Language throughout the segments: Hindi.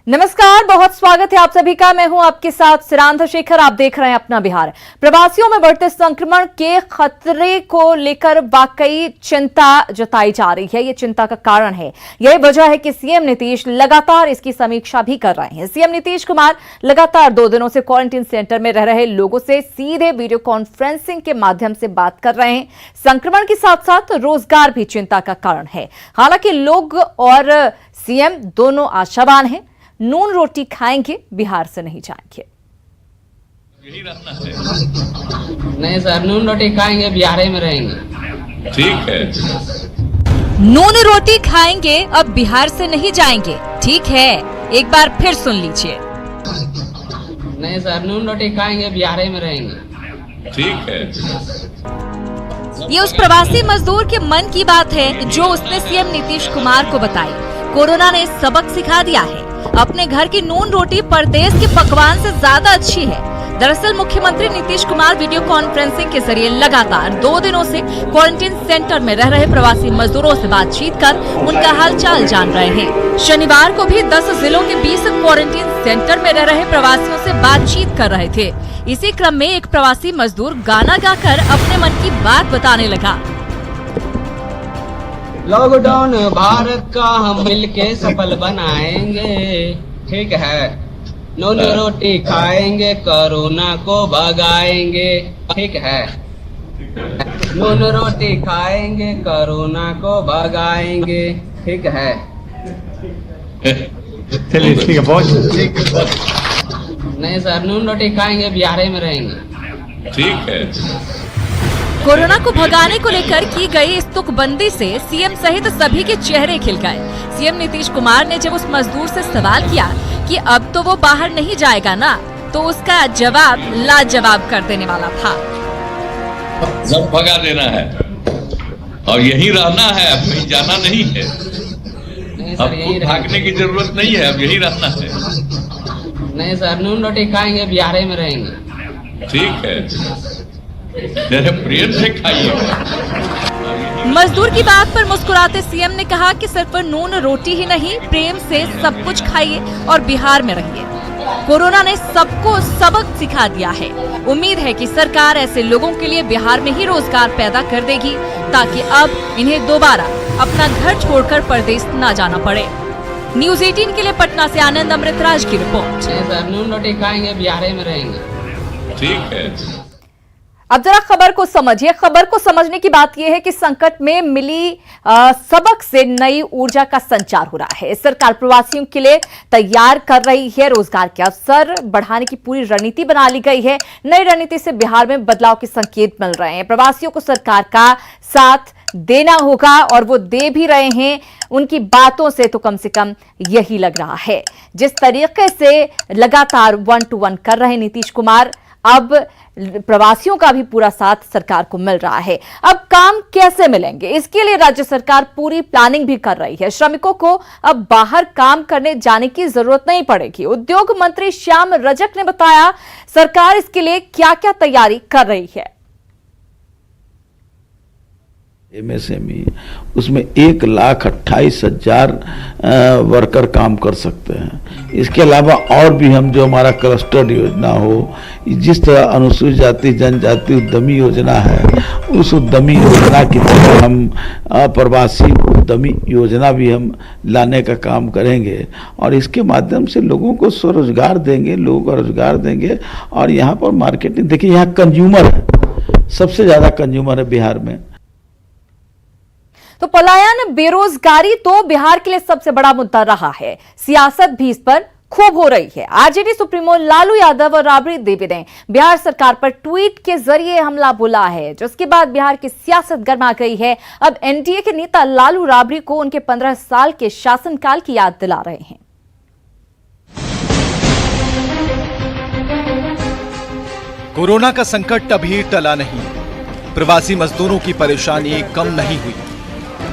नमस्कार, बहुत स्वागत है आप सभी का। मैं हूं आपके साथ सिरांधा शेखर। आप देख रहे हैं अपना बिहार। प्रवासियों में बढ़ते संक्रमण के खतरे को लेकर वाकई चिंता जताई जा रही है। ये चिंता का कारण है, यही वजह है कि सीएम नीतीश लगातार इसकी समीक्षा भी कर रहे हैं। सीएम नीतीश कुमार लगातार 2 दिनों से क्वारंटीन सेंटर में रह रहे लोगों से सीधे वीडियो कॉन्फ्रेंसिंग के माध्यम से बात कर रहे हैं। संक्रमण के साथ साथ रोजगार भी चिंता का कारण है। हालांकि लोग और सीएम दोनों आशावान हैं। नून रोटी खाएंगे, बिहार से नहीं जाएंगे। यही रहना है। नहीं सर, नून रोटी खाएंगे, बिहार में रहेंगे। ठीक है। नून रोटी खाएंगे, अब बिहार से नहीं जाएंगे। ठीक है, एक बार फिर सुन लीजिए। नहीं सर, नून रोटी खाएंगे, बिहार में रहेंगे। ठीक है। ये उस प्रवासी मजदूर के मन की बात है जो उसने सीएम नीतीश कुमार को बताई। कोरोना ने सबक सिखा दिया है, अपने घर की नून रोटी परदेश के पकवान से ज्यादा अच्छी है। दरअसल मुख्यमंत्री नीतीश कुमार वीडियो कॉन्फ्रेंसिंग के जरिए लगातार 2 दिनों से क्वारंटीन सेंटर में रह रहे प्रवासी मजदूरों से बातचीत कर उनका हालचाल जान रहे हैं। शनिवार को भी 10 जिलों के 20 क्वारंटीन सेंटर में रह रहे प्रवासियों से बातचीत कर रहे थे। इसी क्रम में एक प्रवासी मजदूर गाना गाकर अपने मन की बात बताने लगा। लॉकडाउन भारत का हम मिलके सफल बनाएंगे। ठीक है। नून रोटी खाएंगे, कोरोना को भगाएंगे। ठीक है। नून रोटी खाएंगे, कोरोना को भगाएंगे। ठीक है। चलिए ठीक है, बहुत ठीक है। नहीं सर, नून रोटी खाएंगे, बिहार में रहेंगे। ठीक है। कोरोना को भगाने को लेकर की गई इस तुकबंदी से सीएम सहित सभी के चेहरे खिल गए। सीएम नीतीश कुमार ने जब उस मजदूर से सवाल किया कि अब तो वो बाहर नहीं जाएगा ना, तो उसका जवाब लाजवाब कर देने वाला था। सब भगा देना है और यही रहना है, अब कहीं जाना नहीं है। अब खुद भागने की जरूरत नहीं है, अब यही रहना है। नहीं सर, नून रोटी खाएंगे, बिहार में रहेंगे। ठीक है। मेरे प्रेम से खाइए। मजदूर की बात पर मुस्कुराते सीएम ने कहा कि सिर्फ नून रोटी ही नहीं, प्रेम से सब कुछ खाइए और बिहार में रहिए। कोरोना ने सबको सबक सिखा दिया है। उम्मीद है कि सरकार ऐसे लोगों के लिए बिहार में ही रोजगार पैदा कर देगी, ताकि अब इन्हें दोबारा अपना घर छोड़कर परदेश न जाना पड़े। न्यूज़ 18 के लिए पटना से आनंद अमृतराज की रिपोर्ट। सर, नून रोटी खाएंगे, बिहार में रहेंगे। ठीक है। अब जरा खबर को समझिए। खबर को समझने की बात यह है कि संकट में मिली सबक से नई ऊर्जा का संचार हो रहा है। सरकार प्रवासियों के लिए तैयार कर रही है। रोजगार के अवसर बढ़ाने की पूरी रणनीति बना ली गई है। नई रणनीति से बिहार में बदलाव के संकेत मिल रहे हैं। प्रवासियों को सरकार का साथ देना होगा और वो दे भी रहे हैं। उनकी बातों से तो कम से कम यही लग रहा है। जिस तरीके से लगातार 1-to-1 कर रहे नीतीश कुमार, अब प्रवासियों का भी पूरा साथ सरकार को मिल रहा है। अब काम कैसे मिलेंगे, इसके लिए राज्य सरकार पूरी प्लानिंग भी कर रही है। श्रमिकों को अब बाहर काम करने जाने की जरूरत नहीं पड़ेगी। उद्योग मंत्री श्याम रजक ने बताया सरकार इसके लिए क्या क्या तैयारी कर रही है। MSME उसमें 1,28,000 वर्कर काम कर सकते हैं। इसके अलावा और भी हम जो हमारा क्लस्टर योजना हो, जिस तरह अनुसूचित जाति जनजाति उद्यमी योजना है, उस उद्यमी योजना की तरह हम प्रवासी उद्यमी योजना भी हम लाने का काम करेंगे और इसके माध्यम से लोगों को स्वरोजगार देंगे, लोगों को रोजगार देंगे। और यहाँ पर मार्केटिंग देखिए, यहाँ कंज्यूमर है, सबसे ज्यादा कंज्यूमर है बिहार में। तो पलायन, बेरोजगारी तो बिहार के लिए सबसे बड़ा मुद्दा रहा है। सियासत भी इस पर खूब हो रही है। आरजेडी सुप्रीमो लालू यादव और राबड़ी देवी ने बिहार सरकार पर ट्वीट के जरिए हमला बोला है, जिसके बाद बिहार की सियासत गर्मा गई है। अब एनडीए के नेता लालू राबड़ी को उनके 15 साल के शासनकाल की याद दिला रहे हैं। कोरोना का संकट अभी टला नहीं, प्रवासी मजदूरों की परेशानी कम नहीं हुई,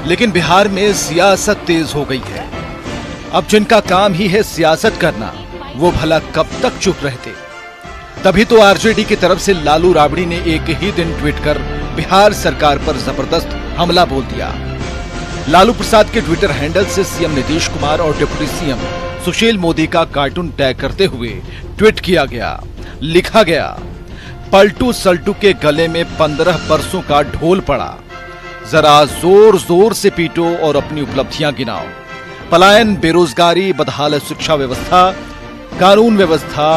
लेकिन बिहार में सियासत तेज हो गई है। अब जिनका काम ही है सियासत करना, वो भला कब तक चुप रहते। तभी तो आरजेडी की तरफ से लालू राबड़ी ने एक ही दिन ट्वीट कर बिहार सरकार पर जबरदस्त हमला बोल दिया। लालू प्रसाद के ट्विटर हैंडल से सीएम नीतीश कुमार और डिप्टी सीएम सुशील मोदी का कार्टून टैग करते हुए ट्वीट किया गया। लिखा गया, पलटू सल्टू के गले में 15 बरसों का ढोल पड़ा, जरा जोर जोर से पीटो और अपनी उपलब्धियां गिनाओ। पलायन, बेरोजगारी, बदहाल शिक्षा व्यवस्था, कानून व्यवस्था,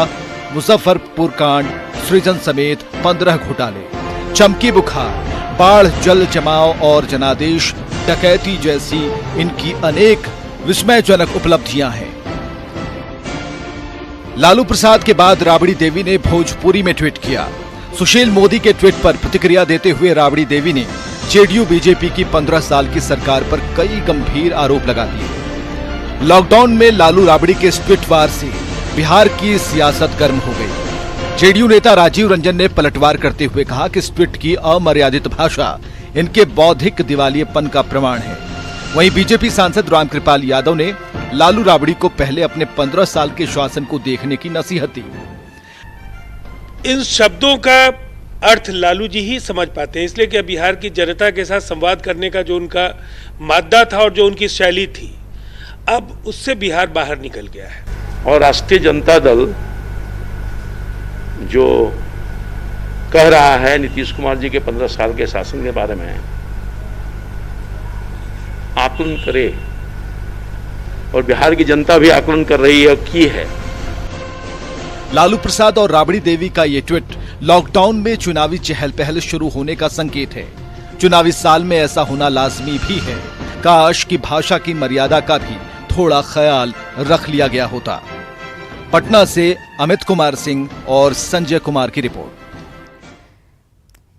मुजफ्फरपुर कांड, सृजन समेत 15 घोटाले, चमकी बुखार, बाढ़, जल जमाव और जनादेश, डकैती जैसी इनकी अनेक विस्मयजनक उपलब्धियां हैं। लालू प्रसाद के बाद राबड़ी देवी ने भोजपुरी में ट्वीट किया। सुशील मोदी के ट्वीट पर प्रतिक्रिया देते हुए राबड़ी देवी ने जेडीयू बीजेपी की 15 साल की सरकार पर कई गंभीर आरोप लगा दिए। लॉकडाउन में लालू राबड़ी के इस ट्वीट वार से बिहार की सियासत गर्म हो गई। जेडीयू नेता राजीव रंजन ने पलटवार करते हुए कहा कि इस ट्वीट की अमर्यादित भाषा इनके बौद्धिक दिवालियेपन का प्रमाण है। वहीं बीजेपी सांसद रामकृपाल यादव ने लालू राबड़ी को पहले अपने 15 साल के शासन को देखने की नसीहत दी। इन शब्दों का अर्थ लालू जी ही समझ पाते हैं, इसलिए कि बिहार की जनता के साथ संवाद करने का जो उनका मादा था और जो उनकी शैली थी, अब उससे बिहार बाहर निकल गया है। और राष्ट्रीय जनता दल जो कह रहा है नीतीश कुमार जी के 15 साल के शासन के बारे में, आकलन करे और बिहार की जनता भी आकलन कर रही है और की है। लालू प्रसाद और राबड़ी देवी का ये ट्वीट लॉकडाउन में चुनावी चहल पहल शुरू होने का संकेत है। चुनावी साल में ऐसा होना लाजमी भी है। काश की भाषा की मर्यादा का भी थोड़ा ख्याल रख लिया गया होता। पटना से अमित कुमार सिंह और संजय कुमार की रिपोर्ट।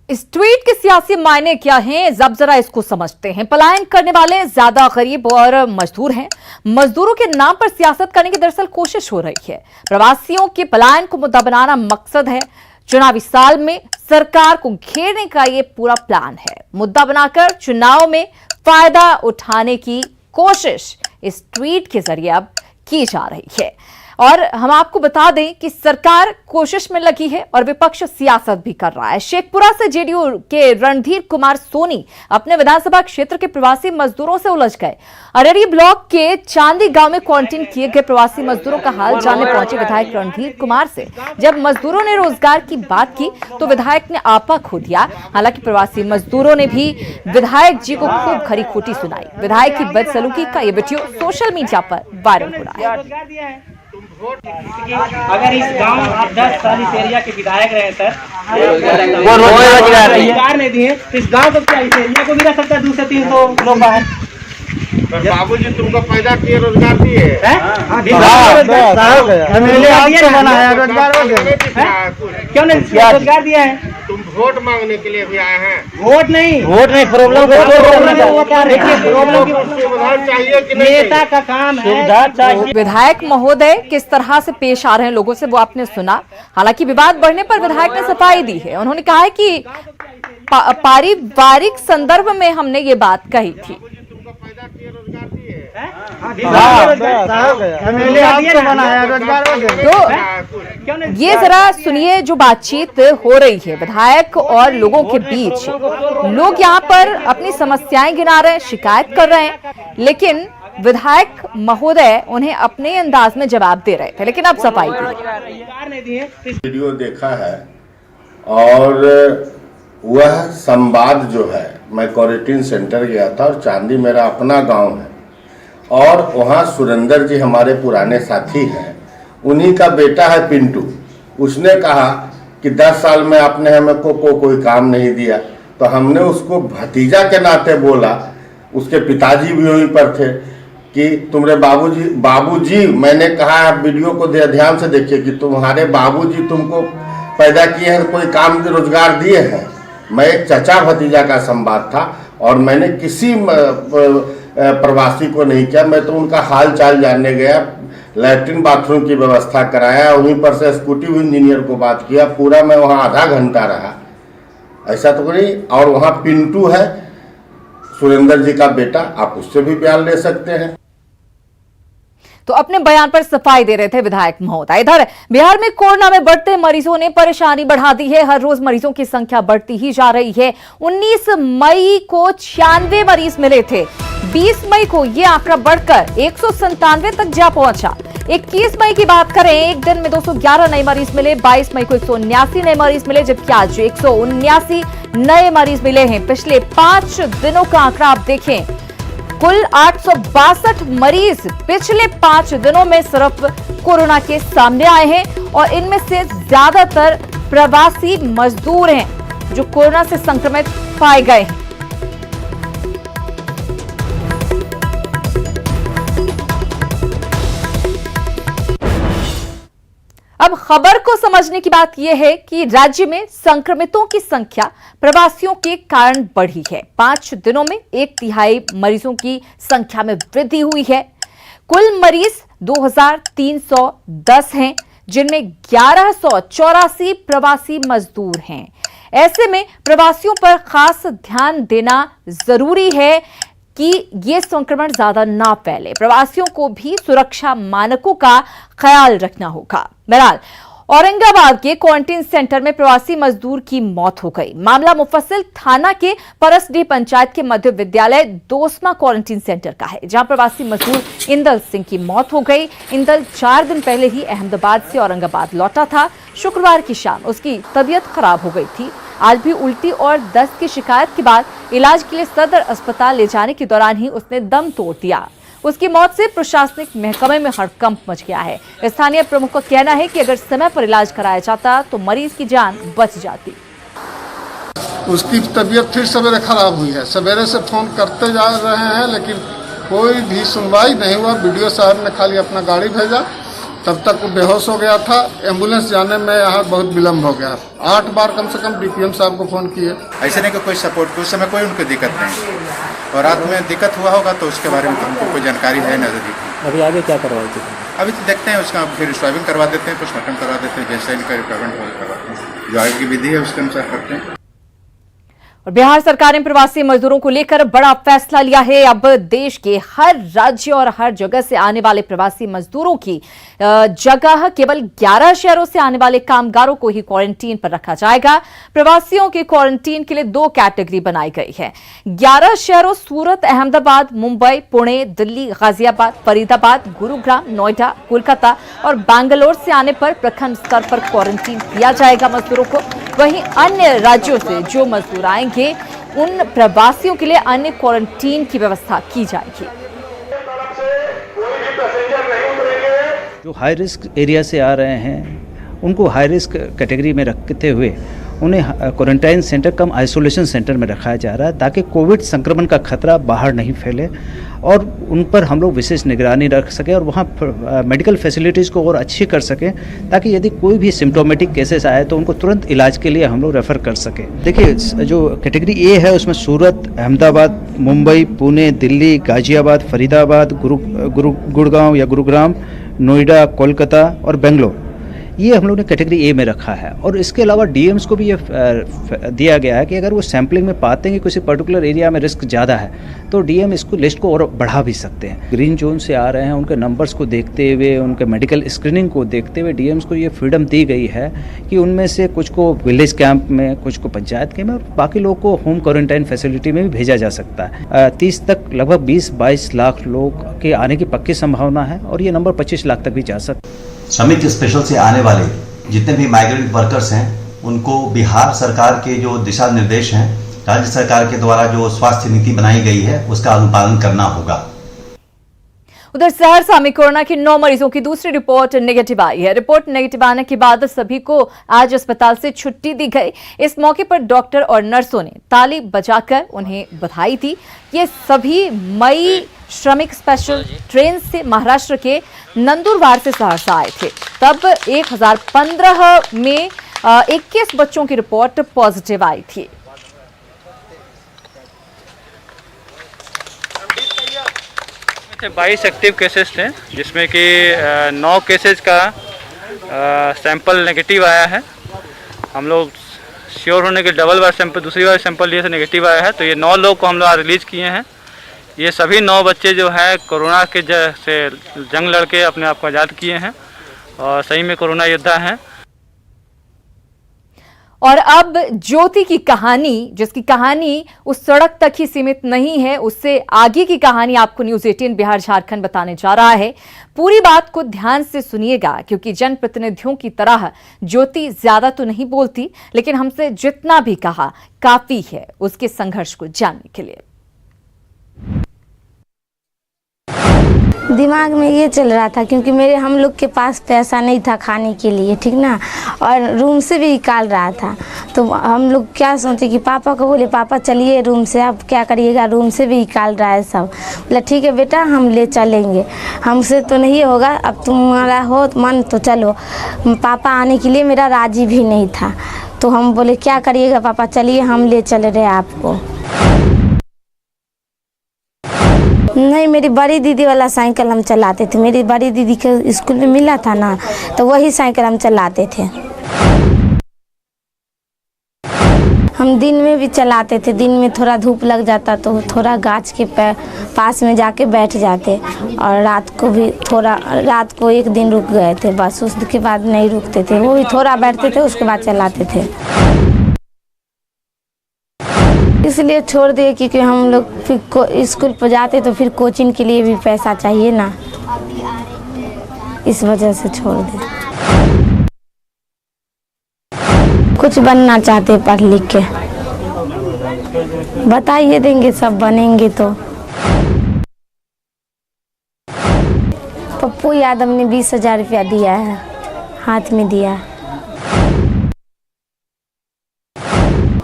इस ट्वीट के सियासी मायने क्या हैं, अब जरा इसको समझते हैं। पलायन करने वाले ज्यादा गरीब और मजदूर हैं। मजदूरों के नाम पर सियासत करने की दरअसल कोशिश हो रही है। प्रवासियों के पलायन को मुद्दा बनाना मकसद है। चुनावी साल में सरकार को घेरने का ये पूरा प्लान है। मुद्दा बनाकर चुनाव में फायदा उठाने की कोशिश इस ट्वीट के जरिए अब की जा रही है। और हम आपको बता दें कि सरकार कोशिश में लगी है और विपक्ष सियासत भी कर रहा है। शेखपुरा से जेडीयू के रणधीर कुमार सोनी अपने विधानसभा क्षेत्र के प्रवासी मजदूरों से उलझ गए। अरेरी ब्लॉक के चांदी गांव में क्वारंटीन किए गए प्रवासी मजदूरों का हाल जानने पहुंचे विधायक रणधीर कुमार से। जब मजदूरों ने रोजगार की बात की तो विधायक ने आपा खो दिया। हालांकि प्रवासी मजदूरों ने भी विधायक जी को खूब खरी खोटी सुनाई। विधायक की बदसलूकी का ये वीडियो सोशल मीडिया पर वायरल हो रहा है। अगर इस गांव आप 10 साल इस एरिया के विधायक रहे सर, वो रोजगार नहीं दिए तो इस गांव को क्या, इस एरिया को भी रह सकता है 200 से 300 लोग बाहर। बाबूजी तुमको पैदा किए, रोजगार दिए, क्यों नहीं रोजगार दिया है? तुम वोट मांगने के लिए भी आए हैं? वोट नहीं प्रॉब्लम चाहिए कि नेता का काम है। विधायक महोदय किस तरह से पेश आ रहे हैं लोगों से वो आपने सुना। हालांकि विवाद बढ़ने पर विधायक ने सफाई दी है। उन्होंने कहा है कि पारिवारिक संदर्भ में हमने ये बात कही थी। तो ये जरा सुनिए जो बातचीत हो रही है विधायक और लोगों के बीच। लोग यहाँ पर अपनी समस्याएं गिना रहे हैं, शिकायत कर रहे हैं, लेकिन विधायक महोदय उन्हें अपने अंदाज में जवाब दे रहे थे। लेकिन अब सफाई दी। वीडियो देखा है और वह संवाद जो है, मैं क्वारंटीन सेंटर गया था और चांदी मेरा अपना गांव है और वहाँ सुरेंद्र जी हमारे पुराने साथी हैं। उन्हीं का बेटा है पिंटू। उसने कहा कि 10 साल में आपने हमको कोई काम नहीं दिया, तो हमने उसको भतीजा के नाते बोला। उसके पिताजी भी वहीं पर थे कि तुम्हारे बाबूजी मैंने कहा, आप वीडियो को ध्यान से देखिए कि तुम्हारे बाबूजी तुमको पैदा किए हैं, कोई काम रोजगार दिए हैं। मैं एक चचा भतीजा का संवाद था और मैंने किसी प्रवासी को नहीं किया। मैं तो उनका हाल चाल जानने गया, लैट्रिन बाथरूम की व्यवस्था कराया, वहीं पर से एक्जीक्यूटिव इंजीनियर को बात किया। पूरा मैं वहाँ आधा घंटा रहा, ऐसा तो नहीं। और वहाँ पिंटू है सुरेंद्र जी का बेटा, आप उससे भी बयान ले सकते हैं। तो अपने बयान पर सफाई दे रहे थे विधायक महोदय। इधर बिहार में कोरोना में बढ़ते मरीजों ने परेशानी बढ़ा दी है। हर रोज मरीजों की संख्या बढ़ती ही जा रही है। 19 मई को 96 मरीज मिले थे। 20 मई को यह आंकड़ा बढ़कर 197 तक जा पहुंचा। 21 मई की बात करें, एक दिन में 211 नए मरीज मिले। 22 मई को 179 नए मरीज मिले, जबकि आज 179 नए मरीज मिले हैं। पिछले 5 दिनों का आंकड़ा आप देखें, कुल 862 मरीज पिछले 5 दिनों में सिर्फ कोरोना के सामने आए हैं और इनमें से ज्यादातर प्रवासी मजदूर हैं जो कोरोना से संक्रमित पाए गए हैं। अब खबर को समझने की बात यह है कि राज्य में संक्रमितों की संख्या प्रवासियों के कारण बढ़ी है। 5 दिनों में 1/3 मरीजों की संख्या में वृद्धि हुई है। कुल मरीज 2310 हैं, जिनमें 1184 प्रवासी मजदूर हैं। ऐसे में प्रवासियों पर खास ध्यान देना जरूरी है कि ये संक्रमण ज्यादा ना फैले। प्रवासियों को भी सुरक्षा मानकों का ख्याल रखना होगा। बहरहाल, औरंगाबाद के क्वारंटीन सेंटर में प्रवासी मजदूर की मौत हो गई। मामला मुफस्सिल थाना के परसडीह पंचायत के मध्य विद्यालय दोसमा क्वारंटीन सेंटर का है, जहां प्रवासी मजदूर इंदल सिंह की मौत हो गई। इंदल 4 दिन पहले ही अहमदाबाद से औरंगाबाद लौटा था। शुक्रवार की शाम उसकी तबीयत खराब हो गई थी। आज भी उल्टी और दस्त की शिकायत के बाद इलाज के लिए सदर अस्पताल ले जाने के दौरान ही उसने दम तोड़ दिया। उसकी मौत से प्रशासनिक महकमे में हड़कंप मच गया है। स्थानीय प्रमुख का कहना है कि अगर समय पर इलाज कराया जाता तो मरीज की जान बच जाती। उसकी तबीयत फिर सवेरे खराब हुई है। सवेरे से फोन करते जा रहे हैं, लेकिन कोई भी सुनवाई नहीं हुआ। बीडीओ साहब ने खाली अपना गाड़ी भेजा, तब तक वो बेहोश हो गया था। एम्बुलेंस जाने में यहाँ बहुत विलम्ब हो गया। 8 बार कम से कम डीपीएम साहब को फोन किए। ऐसे नहीं कि कोई सपोर्ट के उस समय कोई उनको दिक्कत नहीं, और रात में दिक्कत हुआ होगा तो उसके बारे में हमको कोई जानकारी है नहीं। अभी आगे क्या करवाई थी? अभी तो देखते हैं, उसका फिर स्वाबिंग करवा देते हैं, पोस्टमार्टम करवा देते हैं, जैसे इनका रिक्वायरमेंट होगा करवाते हैं। जो आगे की विधि है उसके अनुसार करते हैं। और बिहार सरकार ने प्रवासी मजदूरों को लेकर बड़ा फैसला लिया है। अब देश के हर राज्य और हर जगह से आने वाले प्रवासी मजदूरों की जगह केवल 11 शहरों से आने वाले कामगारों को ही क्वारंटीन पर रखा जाएगा। प्रवासियों के क्वारंटीन के लिए 2 कैटेगरी बनाई गई है। 11 शहरों सूरत, अहमदाबाद, मुंबई, पुणे, दिल्ली, गाजियाबाद, फरीदाबाद, गुरुग्राम, नोएडा, कोलकाता और बैंगलोर से आने पर प्रखंड स्तर पर क्वारंटीन किया जाएगा मजदूरों को। वहीं अन्य राज्यों से जो मजदूर आएंगे उन प्रवासियों के लिए अन्य क्वारंटीन की व्यवस्था की जाएगी। जो हाई रिस्क एरिया से आ रहे हैं उनको हाई रिस्क कैटेगरी में रखते हुए उन्हें क्वारंटाइन सेंटर कम आइसोलेशन सेंटर में रखाया जा रहा है, ताकि कोविड संक्रमण का खतरा बाहर नहीं फैले और उन पर हम लोग विशेष निगरानी रख सकें और वहाँ मेडिकल फैसिलिटीज़ को और अच्छी कर सकें, ताकि यदि कोई भी सिम्टोमेटिक केसेस आए तो उनको तुरंत इलाज के लिए हम लोग रेफ़र कर सकें। देखिए, जो कैटेगरी ए है उसमें सूरत, अहमदाबाद, मुंबई, पुणे, दिल्ली, गाजियाबाद, फरीदाबाद, गुड़गांव या गुरुग्राम, नोएडा, कोलकाता और बेंगलोर, ये हम लोग ने कैटेगरी ए में रखा है। और इसके अलावा डीएम्स को भी ये दिया गया है कि अगर वो सैम्पलिंग में पाते हैं कि किसी पर्टिकुलर एरिया में रिस्क ज़्यादा है तो डीएम इसको लिस्ट को और बढ़ा भी सकते हैं। ग्रीन जोन से आ रहे हैं उनके नंबर्स को देखते हुए, उनके मेडिकल स्क्रीनिंग को देखते हुए डीएम्स को ये फ्रीडम दी गई है कि उनमें से कुछ को विलेज कैंप में, कुछ को पंचायत के में और बाकी लोग को होम क्वारंटाइन फैसिलिटी में भी भेजा जा सकता है। 30 तक लगभग 20-22 लाख लोग के आने की पक्की संभावना है और ये नंबर 25 लाख तक भी जा सकता है। श्रमिक स्पेशल से आने वाले जितने भी माइग्रेंट वर्कर्स हैं उनको बिहार सरकार के जो दिशा निर्देश हैं, राज्य सरकार के द्वारा जो स्वास्थ्य नीति बनाई गई है उसका अनुपालन करना होगा। उधर सहरसा में कोरोना के 9 मरीजों की दूसरी रिपोर्ट नेगेटिव आई है। रिपोर्ट नेगेटिव आने के बाद सभी को आज अस्पताल से छुट्टी दी गई। इस मौके पर डॉक्टर और नर्सों ने ताली बजाकर उन्हें बधाई दी। ये सभी मई श्रमिक स्पेशल ट्रेन से महाराष्ट्र के नंदुरबार से सहरसा आए थे। तब 1015 में 21 बच्चों की रिपोर्ट पॉजिटिव आई थी। थे 22 एक्टिव केसेस थे, जिसमें कि 9 केसेस का सैंपल नेगेटिव आया है। हम लोग श्योर होने के दूसरी बार सैंपल लिए थे, नेगेटिव आया है। तो ये 9 लोग को हम लोग आज रिलीज किए हैं। ये सभी 9 बच्चे जो है कोरोना के से जंग लड़के अपने आप को आज़ाद किए हैं और सही में कोरोना योद्धा हैं। और अब ज्योति की कहानी, जिसकी कहानी उस सड़क तक ही सीमित नहीं है, उससे आगे की कहानी आपको न्यूज़ 18 बिहार झारखंड बताने जा रहा है। पूरी बात को ध्यान से सुनिएगा, क्योंकि जनप्रतिनिधियों की तरह ज्योति ज्यादा तो नहीं बोलती, लेकिन हमसे जितना भी कहा काफी है उसके संघर्ष को जानने के लिए। दिमाग में ये चल रहा था, क्योंकि हम लोग के पास पैसा नहीं था खाने के लिए, ठीक ना, और रूम से भी निकाल रहा था। तो हम लोग क्या सोचे कि पापा को बोले, पापा चलिए रूम से, अब क्या करिएगा, रूम से भी निकाल रहा है सब। बोला ठीक है बेटा, हम ले चलेंगे, हमसे तो नहीं होगा, अब तुम्हारा हो मन तो चलो। पापा आने के लिए मेरा राजी भी नहीं था, तो हम बोले क्या करिएगा पापा, चलिए हम ले चल रहे आपको। नहीं, मेरी बड़ी दीदी वाला साइकिल हम चलाते थे, मेरी बड़ी दीदी के स्कूल में मिला था ना, तो वही साइकिल हम चलाते थे। हम दिन में भी चलाते थे, दिन में थोड़ा धूप लग जाता तो थोड़ा गाछ के पास में जाके बैठ जाते, और रात को भी रात को एक दिन रुक गए थे बस, उसके बाद नहीं रुकते थे, वो भी थोड़ा बैठते थे उसके बाद चलाते थे। इसलिए छोड़ दिए क्योंकि हम लोग फिर स्कूल पर जाते तो फिर कोचिंग के लिए भी पैसा चाहिए ना, इस वजह से छोड़ दिए। कुछ बनना चाहते पढ़ लिख के, बताइए देंगे, सब बनेंगे तो। पप्पू यादव ने 20,000 रुपया दिया है, हाथ में दिया है।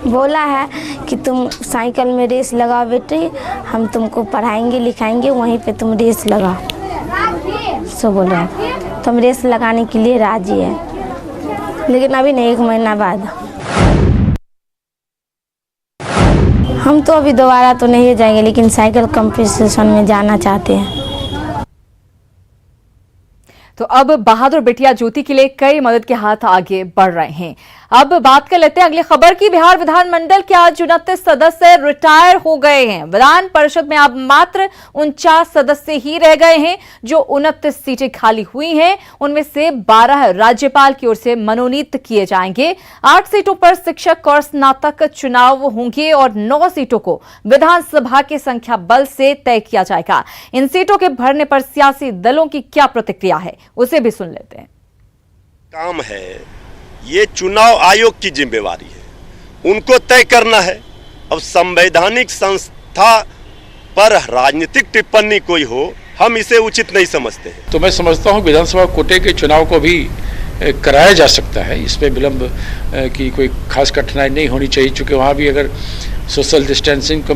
बोला है कि तुम साइकिल में रेस लगाओ बेटी, हम तुमको पढ़ाएंगे लिखाएंगे, वहीं पे तुम रेस लगाओ। सो बोल रहे हैं, तो हम रेस लगाने के लिए राजी है, लेकिन अभी नहीं, 1 महीना बाद। हम तो अभी दोबारा तो नहीं जाएंगे, लेकिन साइकिल कंपटीशन में जाना चाहते हैं। तो अब बहादुर बिटिया ज्योति के लिए कई मदद के हाथ आगे बढ़ रहे हैं। अब बात कर लेते हैं अगली खबर की। बिहार विधानमंडल के आज 29 सदस्य रिटायर हो गए हैं। विधान परिषद में अब मात्र 49 सदस्य ही रह गए हैं। जो 29 सीटें खाली हुई हैं, उनमें से 12 राज्यपाल की ओर से मनोनीत किए जाएंगे। 8 सीटों पर शिक्षक और स्नातक चुनाव होंगे और 9 सीटों को विधानसभा के संख्या बल से तय किया जाएगा। इन सीटों के भरने पर सियासी दलों की क्या प्रतिक्रिया है, उसे भी सुन लेते हैं। काम है, ये चुनाव आयोग की जिम्मेवारी है, उनको तय करना है। अब संवैधानिक संस्था पर राजनीतिक टिप्पणी कोई हो, हम इसे उचित नहीं समझते हैं। तो मैं समझता हूँ विधानसभा कोटे के चुनाव को भी कराया जा सकता है, इसमें विलंब की कोई खास कठिनाई नहीं होनी चाहिए, क्योंकि वहाँ भी अगर सोशल डिस्टेंसिंग को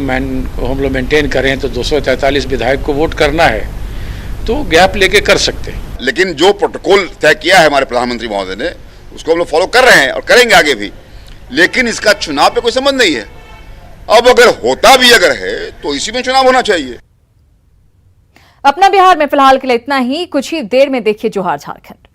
हम लोग मेंटेन करें तो 243 विधायक को वोट करना है, तो गैप लेके कर सकते हैं। लेकिन जो प्रोटोकॉल तय किया है हमारे प्रधानमंत्री महोदय ने, उसको हम लोग फॉलो कर रहे हैं और करेंगे आगे भी, लेकिन इसका चुनाव पे कोई संबंध नहीं है। अब अगर होता भी अगर है तो इसी में चुनाव होना चाहिए। अपना बिहार में फिलहाल के लिए इतना ही। कुछ ही देर में देखिए जोहार झारखंड।